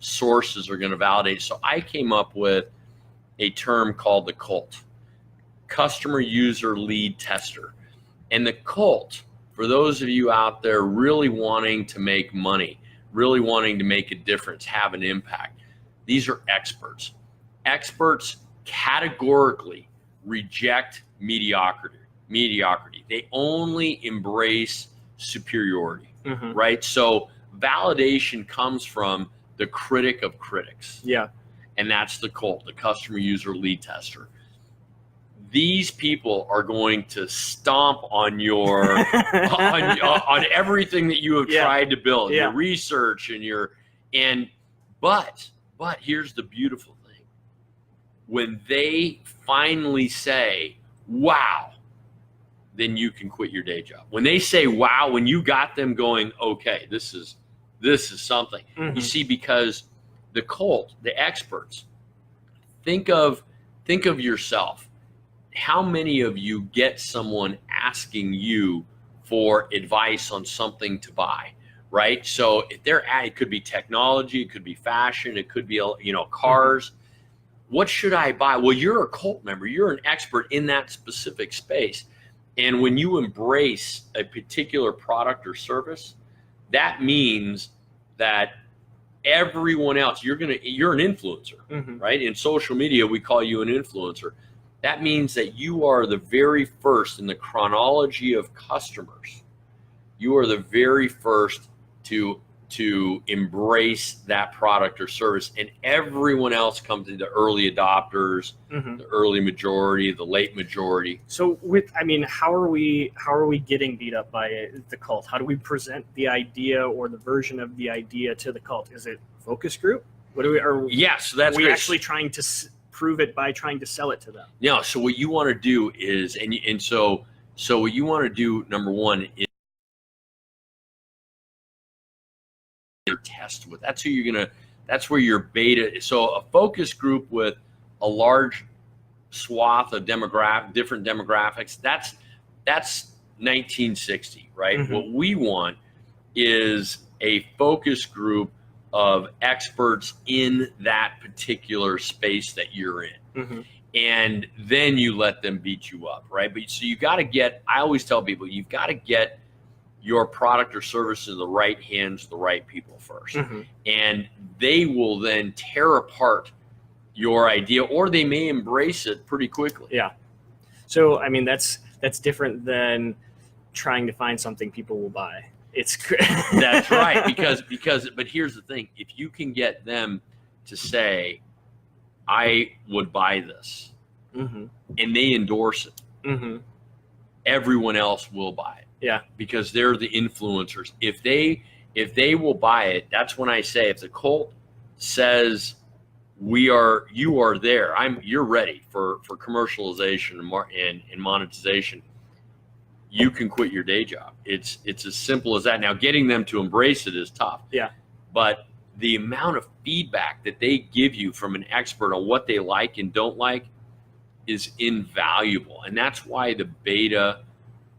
sources are going to validate it. So I came up with a term called the CULT, Customer User Lead Tester. And the CULT, for those of you out there really wanting to make money, really wanting to make a difference, have an impact, these are experts. Experts categorically reject mediocrity. They only embrace superiority, right? So validation comes from the critic of critics. Yeah. And that's the CULT, the Customer User Lead Tester. These people are going to stomp on your on everything that you have tried to build, your research but here's the beautiful thing. When they finally say, wow, then you can quit your day job. When they say, wow, when you got them going, okay, this is something. You see, because the CULT, the experts, think of yourself. How many of you get someone asking you for advice on something to buy, right? So if it could be technology, it could be fashion, it could be, cars. What should I buy? Well, you're a CULT member. You're an expert in that specific space. And when you embrace a particular product or service, that means that everyone else, you're an influencer, right? In social media, we call you an influencer. That means that you are the very first in the chronology of customers. You are the very first to embrace that product or service, and everyone else comes in, the early adopters, the early majority, the late majority. So how are we getting beat up by the CULT? How do we present the idea or the version of the idea to the CULT? Is it focus group? What do we? Yes, that's we actually trying to prove it by trying to sell it to them. Yeah. So what you want to do is, so what you want to do, number one, is test with. That's who you're gonna. That's where your beta. So a focus group with a large swath of different demographics. That's 1960, right? What we want is a focus group of experts in that particular space that you're in. And then you let them beat you up, right? But so you got to get, I always tell people, you've got to get your product or service in the right hands, the right people first. And they will then tear apart your idea, or they may embrace it pretty quickly. Yeah. So, that's different than trying to find something people will buy. That's right. But here's the thing. If you can get them to say, I would buy this, and they endorse it, everyone else will buy it. Yeah. Because they're the influencers. If they will buy it, that's when I say, if the CULT says you are there, you're ready for commercialization and monetization, you can quit your day job. It's as simple as that. Now, getting them to embrace it is tough. Yeah. But the amount of feedback that they give you from an expert on what they like and don't like is invaluable. And that's why the beta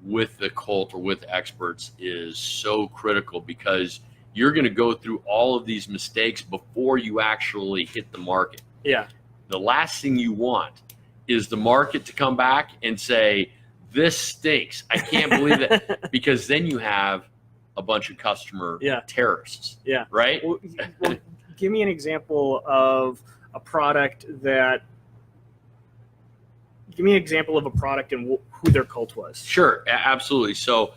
with the CULT or with experts is so critical, because you're going to go through all of these mistakes before you actually hit the market. Yeah. The last thing you want is the market to come back and say, this stinks. I can't believe it. Because then you have a bunch of customer terrorists. Yeah. Right? Well, give me an example of a product and who their CULT was. Sure, absolutely. So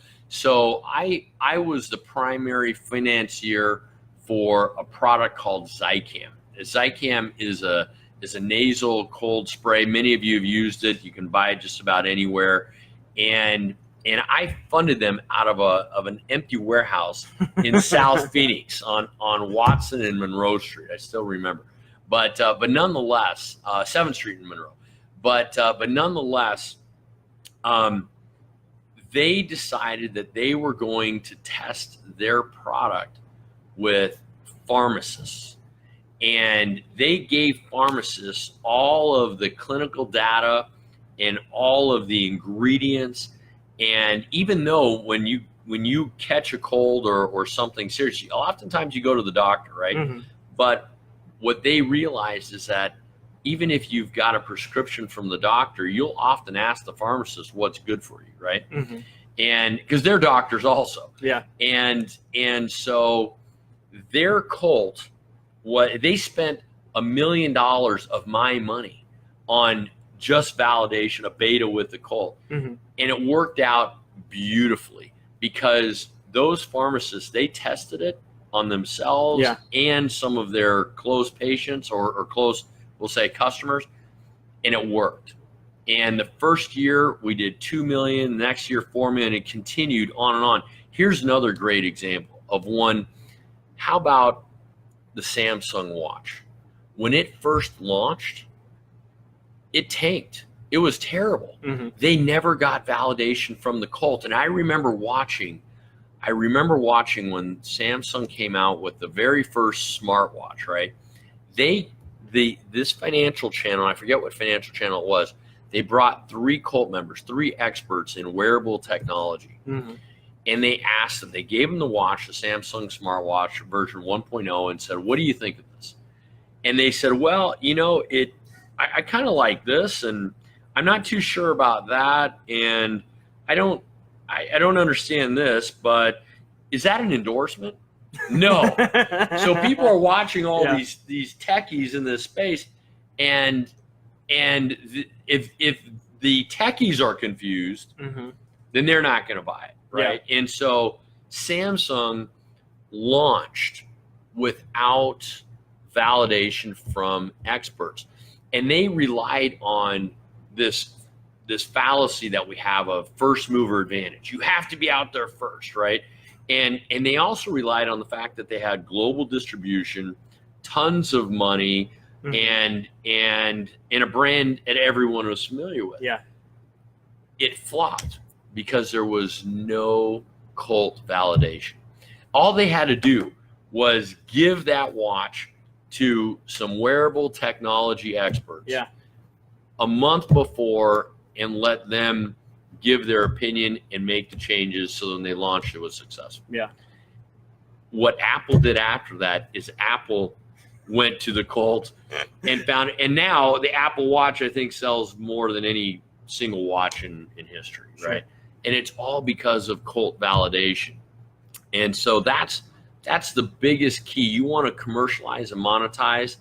I was the primary financier for a product called Zicam. Zicam is a nasal cold spray. Many of you have used it. You can buy it just about anywhere. And I funded them out of an empty warehouse in South Phoenix on Watson and Monroe Street. I still remember. But nonetheless, 7th Street in Monroe. But nonetheless, they decided that they were going to test their product with pharmacists. And they gave pharmacists all of the clinical data and all of the ingredients. And even though when you catch a cold or something serious, oftentimes you go to the doctor, right? But what they realized is that even if you've got a prescription from the doctor, you'll often ask the pharmacist what's good for you, right? Mm-hmm. And because they're doctors also. Yeah. And so their cult, they spent $1 million of my money on just validation, a beta with the cult. Mm-hmm. And it worked out beautifully because those pharmacists, they tested it on themselves and some of their close patients or close, we'll say, customers, and it worked. And the first year we did 2 million, the next year 4 million, it continued on and on. Here's another great example of one. How about the Samsung watch? When it first launched, it tanked. It was terrible. Mm-hmm. They never got validation from the cult. And I remember watching when Samsung came out with the very first smartwatch, right? This financial channel, I forget what financial channel it was, they brought 3 cult members, 3 experts in wearable technology. Mm-hmm. And they asked them, they gave them the watch, the Samsung smartwatch version 1.0, and said, what do you think of this? And they said, well, I kind of like this, and I'm not too sure about that, and I don't understand this, but is that an endorsement? No. So people are watching all these techies in this space, and if the techies are confused, mm-hmm. then they're not going to buy it, right? Yeah. And so Samsung launched without validation from experts, and they relied on this fallacy that we have of first mover advantage. You have to be out there first, right? And they also relied on the fact that they had global distribution, tons of money, mm-hmm. and a brand that everyone was familiar with. Yeah. It flopped because there was no cult validation. All they had to do was give that watch to some wearable technology experts a month before and let them give their opinion and make the changes, so when they launched, it was successful. Yeah. What Apple did after that is Apple went to the cult and found it. And now the Apple Watch, I think, sells more than any single watch in history, right? Sure. And it's all because of cult validation. And so that's the biggest key. You want to commercialize and monetize,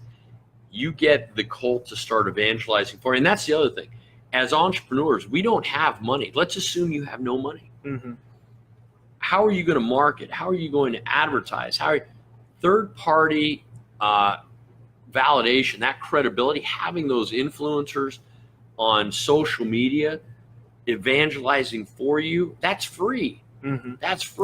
you get the cult to start evangelizing for you. And that's the other thing. As entrepreneurs, we don't have money. Let's assume you have no money. Mm-hmm. How are you going to market? How are you going to advertise? Third-party validation, that credibility, having those influencers on social media evangelizing for you, that's free. Mm-hmm. That's free.